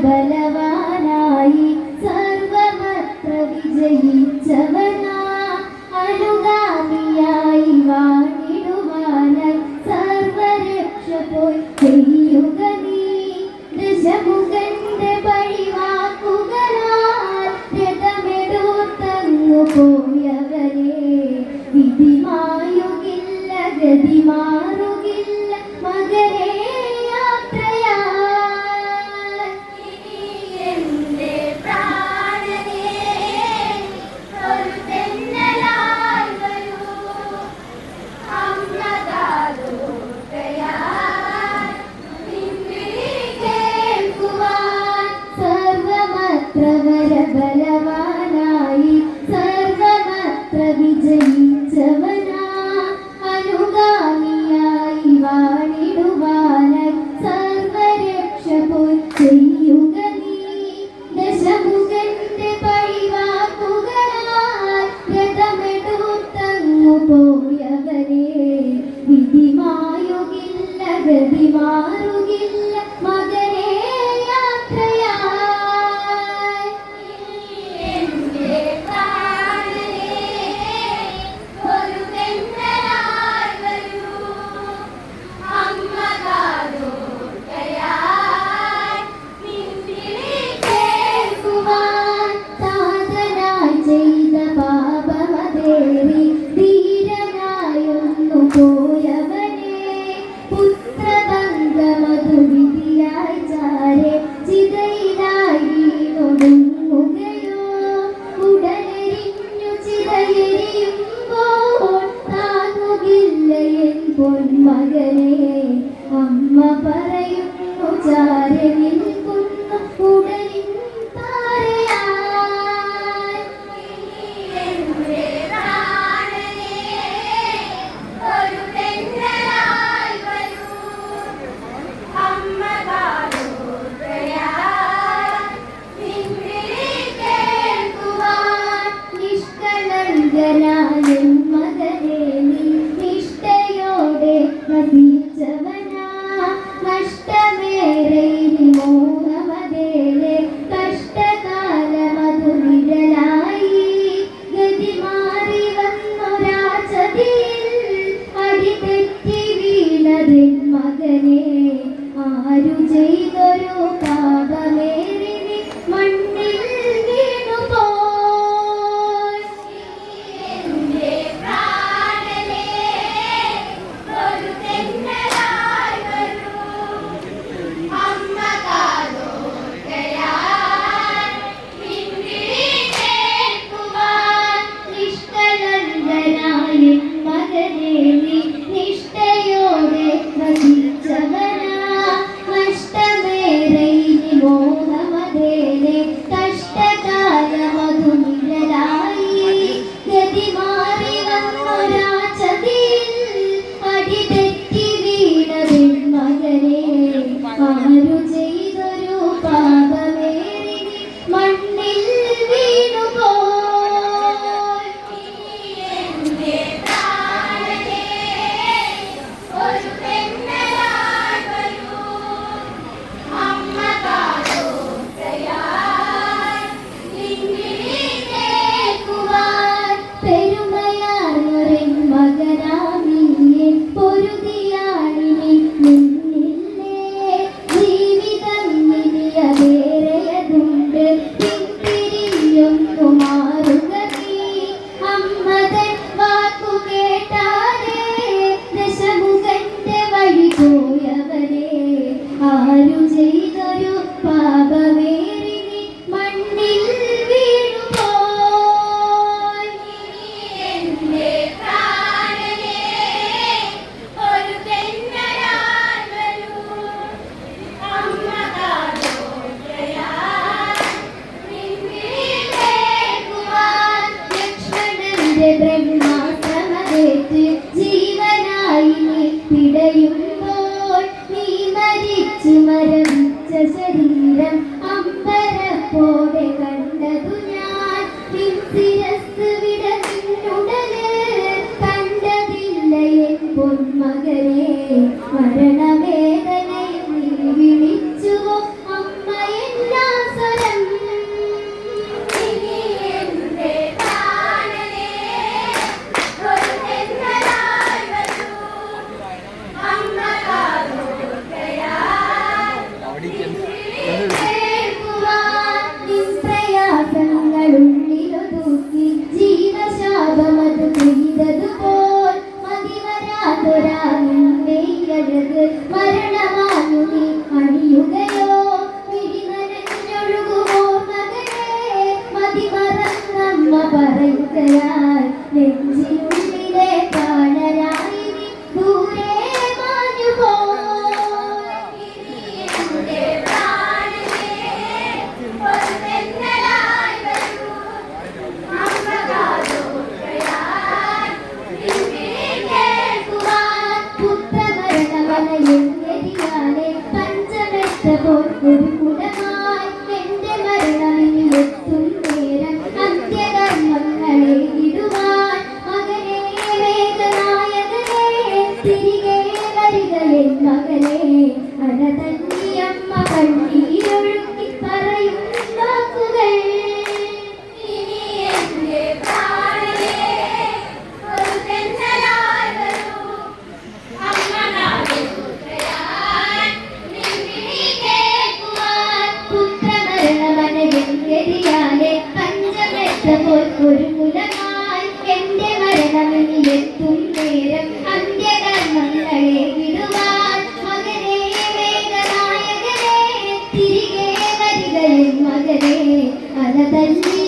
ബലവാനായി സർവമത്ര വിജയിച്ചവനാ അനുഗാമിയായി വാണിടുവാനായി സർവരക്ഷ പോയി ചെയ്യുക നീ ദശമുഖന്റെ പഴിവാക്കുകളാൽ രഥമെടുത്തങ്ങു പോയവരെ വിധിമായുകില്ല ഗതിമാറുകില്ല മകരെ ബലവാനായി സർവമത്ര വിജയിച്ചവനാ അനുഗാമിയായി വാണിടുവാനായി സർവരക്ഷ പോയി ചെയ്യുക നീ ദശമുഖന്റെ പഴിവാക്കുകളാൽ രഥമെടുത്തങ്ങു പോയവരെ വിധിമായുകില്ല ഗതിമാറുകില്ല മകനെ മകനെ അമ്മ പറയുന്നു ചാരെ നിൽക്കുന്നു ഉടലിൻ താരയായി ഒരു പെണ്ണായി വരൂ അമ്മ കേൾക്കുവാൻ നിഷ്കളങ്കനായ മകനെ നശിച്ചവനാ നഷ്ടമേറെ മോഹമതേലെ കഷ്ടകാലമതു വിടലായി ഗതിമാറി വന്നൊരാ ചതിയിൽ അടിതെറ്റി വീണതിൻ മകനെ ആരു ചെയ്തൊരു പാപമേറി മണ്ണിൽ വീണുപോയി നിഷ്ഠയോടെ നശിച്ചവനാ നഷ്ടമേറെ മോഹമതേലെ കഷ്ടകാലമതു നിഴലായി ഗതിമാറി വന്നൊരാ ചതിയിൽ അടിതെറ്റി വീണതിൻ മകനെ ആരു ചെയ്തൊരു പാപമേറി മണ്ണിൽ വീണുപോയി ഒരു പെണ്ണായി വരൂ അമ്മ മരവിച്ച ശരീരം അമ്പരപ്പോടെ കണ്ടതു ഞാൻ നിൻ ശിരസ്സ് വിടഞ്ഞുടല് കണ്ടതില്ല എൻ പൊന്മകനെ മരണവേദനയിൽ നീ വിളിച്ചുവോ അമ്മ എന്നാ സ്വരം പ്രയാസങ്ങളുള്ളിലൊതുക്കി ജീവശാപമത് പെയ്തതുപോൽ മതിവരാതൊരാഴക് മരണമാഞ്ഞു നീ അണിയുകയോ വിഴിനനഞ്ഞൊഴുകുമോ മകനെ മതിമറന്നമ്മ പറയുകയാൽ നെഞ്ചിനുള്ളിലെ പ്രാണനായി നീ ദൂരെ മാഞ്ഞു പോ ഒരു കുടമായി എന്റെ മരണമിനി എത്തും നേരം അന്ത്യകർമ്മങ്ങളെ ഇടുവാൻ മകനെ വേഗനായകനെ തിരികെ വരിക എൻ മകനെ അനതന്നിയമ്മ കണ്ണീരൊഴുക്കി പറയും വാക്കുകൾ ഇനി എന്റെ പ്രാണനെ ഒരു തെന്നലായി വരൂ അമ്മ ഒരു മുലമായി എന്റെ മരണമിനി എത്തും നേരം അന്ത്യകർമ്മങ്ങളെ വിടുവാൻ മകനെ വേഗനായകനെ തിരികെ വരിക എൻ മകനെ അനതന്നി